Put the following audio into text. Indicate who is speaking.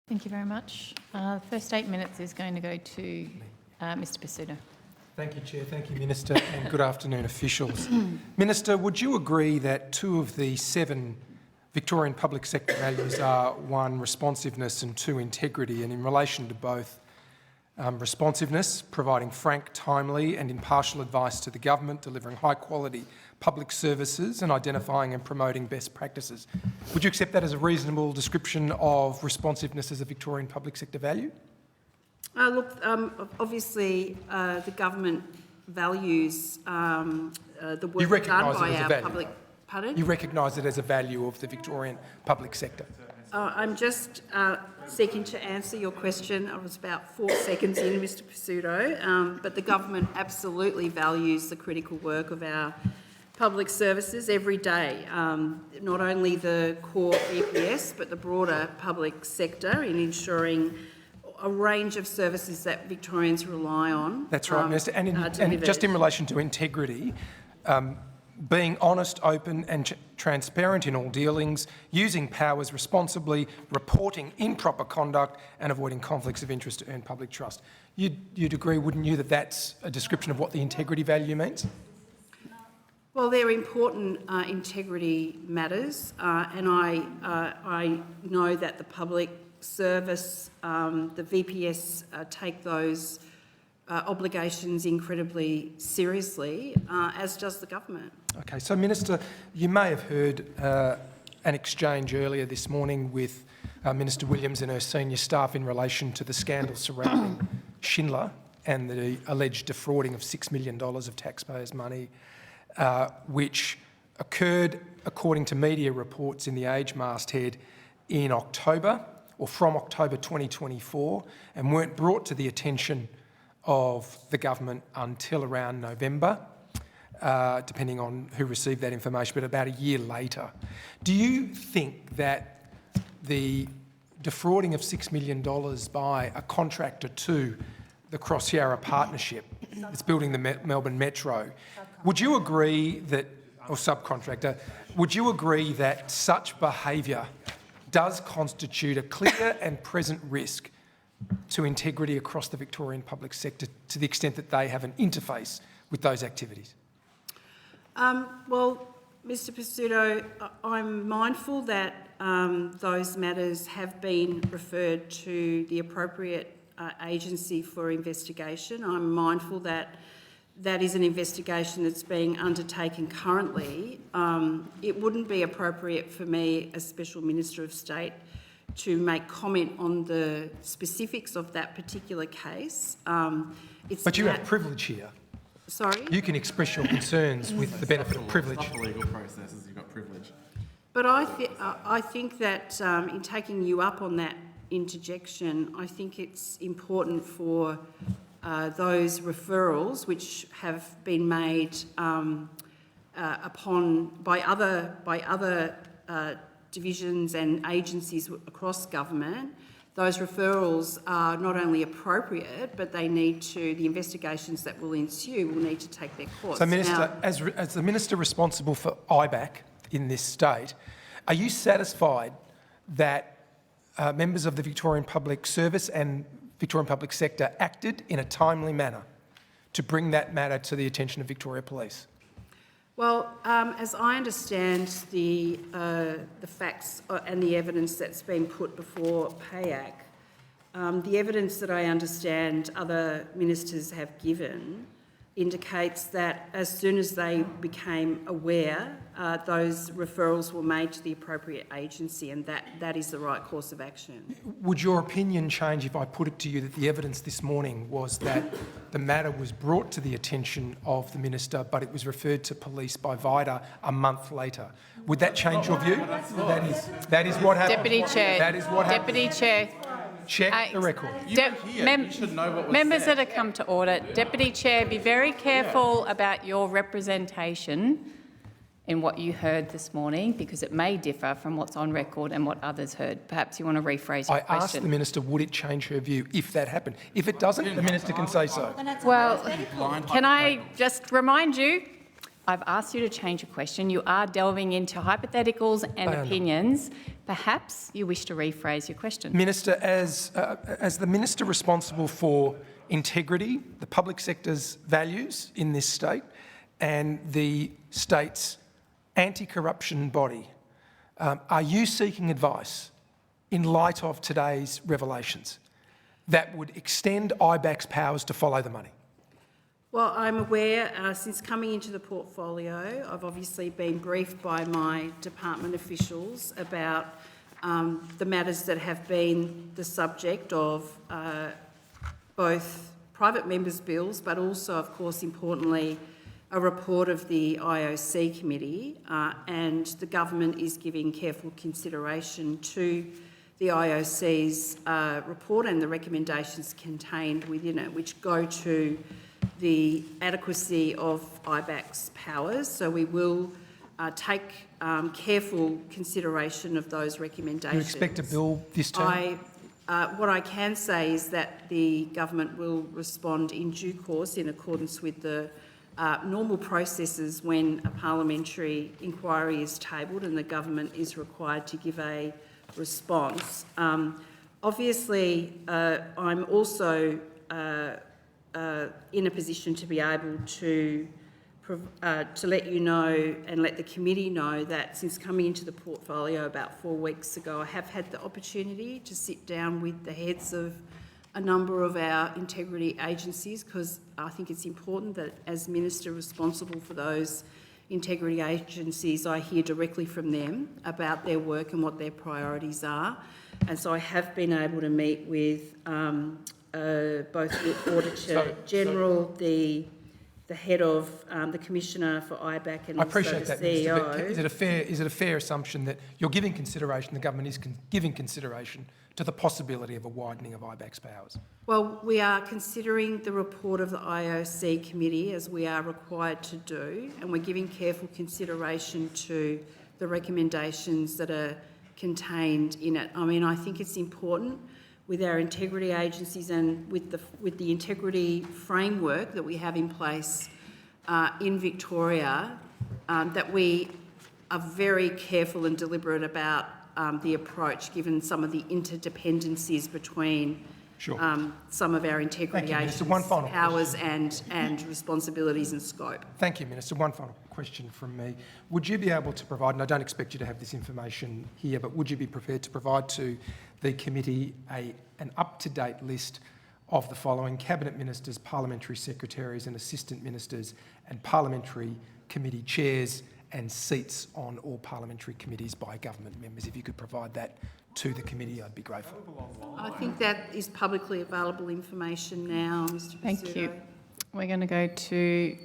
Speaker 1: Thank you very much. The first 8 minutes is going to go to Mr Pasuto.
Speaker 2: Thank you, Chair. Thank you, Minister, and good afternoon, officials. Minister, would you agree that 2 of the 7 Victorian public sector values are 1, responsiveness, and 2, integrity? And in relation to both, responsiveness, providing frank, timely and impartial advice to the government, delivering high-quality public services and identifying and promoting best practices. Would you accept that as a reasonable description of responsiveness as a Victorian public sector value?
Speaker 3: Obviously, the government values the work done by our public... Pardon?
Speaker 2: You recognise it as a value of the Victorian public sector?
Speaker 3: I'm just seeking to answer your question. I was about 4 seconds in, Mr Pasuto, but the government absolutely values the critical work of our public services every day, not only the core EPS but the broader public sector in ensuring a range of services that Victorians rely on.
Speaker 2: That's right, Minister. And just in relation to integrity, being honest, open and transparent in all dealings, using powers responsibly, reporting improper conduct and avoiding conflicts of interest to earn public trust. You'd agree, wouldn't you, that that's a description of what the integrity value means?
Speaker 3: Well, they're important integrity matters, and I know that the public service, the VPS, take those obligations incredibly seriously, as does the government.
Speaker 2: Okay, so Minister, you may have heard an exchange earlier this morning with Minister Williams and her senior staff in relation to the scandal surrounding Schindler and the alleged defrauding of $6 million of taxpayers' money, which occurred, according to media reports in the Age masthead, in October or from October 2024 and weren't brought to the attention of the government until around November, depending on who received that information, but about a year later. Do you think that the defrauding of $6 million by a contractor to the Cross Yarra Partnership that's building the Melbourne Metro, would you agree that, or subcontractor, would you agree that such behaviour does constitute a clear and present risk to integrity across the Victorian public sector to the extent that they have an interface with those activities?
Speaker 3: Well, Mr Pasuto, I'm mindful that those matters have been referred to the appropriate agency for investigation. I'm mindful that that is an investigation that's being undertaken currently. It wouldn't be appropriate for me as Special Minister of State to make comment on the specifics of that particular case.
Speaker 2: But you have privilege here.
Speaker 3: Sorry?
Speaker 2: You can express your concerns with the benefit of privilege.
Speaker 4: Stop the legal processes, you've got privilege.
Speaker 3: But I think that in taking you up on that interjection, I think it's important for those referrals which have been made by other divisions and agencies across government. Those referrals are not only appropriate, but they need to, the investigations that will ensue will need to take their course.
Speaker 2: So, Minister, as the Minister responsible for IBAC in this state, are you satisfied that members of the Victorian Public Service and Victorian Public Sector acted in a timely manner to bring that matter to the attention of Victoria Police?
Speaker 3: Well, as I understand the facts and the evidence that's been put before PAEC, the evidence that I understand other ministers have given indicates that as soon as they became aware, those referrals were made to the appropriate agency, and that is the right course of action.
Speaker 2: Would your opinion change if I put it to you that the evidence this morning was that the matter was brought to the attention of the Minister, but it was referred to police by VIDA a month later? Would that change your view? That is what happened.
Speaker 1: Deputy Chair.
Speaker 2: That is what happened.
Speaker 1: Deputy Chair.
Speaker 2: Check the record.
Speaker 1: Members that have come to order. Deputy Chair, be very careful about your representation in what you heard this morning, because it may differ from what's on record and what others heard. Perhaps you want to rephrase your question.
Speaker 2: I asked the Minister, would it change her view if that happened? If it doesn't, the Minister can say so.
Speaker 1: Well, can I just remind you I've asked you to change your question. You are delving into hypotheticals and
Speaker 2: I am.
Speaker 1: opinions. Perhaps you wish to rephrase your question.
Speaker 2: Minister, as the minister responsible for integrity, the public sector's values in this state, and the state's anti-corruption body, are you seeking advice in light of today's revelations that would extend IBAC's powers to follow the money?
Speaker 3: Well, I'm aware, since coming into the portfolio, I've obviously been briefed by my department officials about the matters that have been the subject of both private members' bills, but also, of course, importantly, a report of the IOC committee, and the government is giving careful consideration to the IOC's report and the recommendations contained within it, which go to the adequacy of IBAC's powers. So we will take careful consideration of those recommendations.
Speaker 2: You expect a bill this term?
Speaker 3: What I can say is that the government will respond in due course in accordance with the normal processes when a parliamentary inquiry is tabled and the government is required to give a response. Obviously, I'm also in a position to be able to let you know and let the committee know that since coming into the portfolio about 4 weeks ago, I have had the opportunity to sit down with the heads of a number of our integrity agencies, because I think it's important that as Minister responsible for those integrity agencies, I hear directly from them about their work and what their priorities are. And so I have been able to meet with both the Auditor General, the head of the Commissioner for IBAC, and
Speaker 2: I
Speaker 3: also
Speaker 2: appreciate
Speaker 3: the
Speaker 2: that,
Speaker 3: CEO.
Speaker 2: Minister, but is it a fair assumption that you're giving consideration, the government is giving consideration to the possibility of a widening of IBAC's powers?
Speaker 3: Well, we are considering the report of the IOC committee, as we are required to do, and we're giving careful consideration to the recommendations that are contained in it. I mean, I think it's important with our integrity agencies and with the integrity framework that we have in place in Victoria, that we are very careful and deliberate about the approach, given some of the interdependencies between some of our integrity agencies' powers and responsibilities and scope.
Speaker 2: Thank you, Minister. One final question from me. Would you be able to provide, and I don't expect you to have this information here, but would you be prepared to provide to the committee an up-to-date list of the following: Cabinet Ministers, Parliamentary Secretaries and Assistant Ministers, and Parliamentary Committee Chairs, and seats on all parliamentary committees by government members? If you could provide that to the committee, I'd be grateful.
Speaker 3: I think that is publicly available information now, Mr.
Speaker 1: Thank you.
Speaker 3: Pizzuto.
Speaker 1: We're going to go to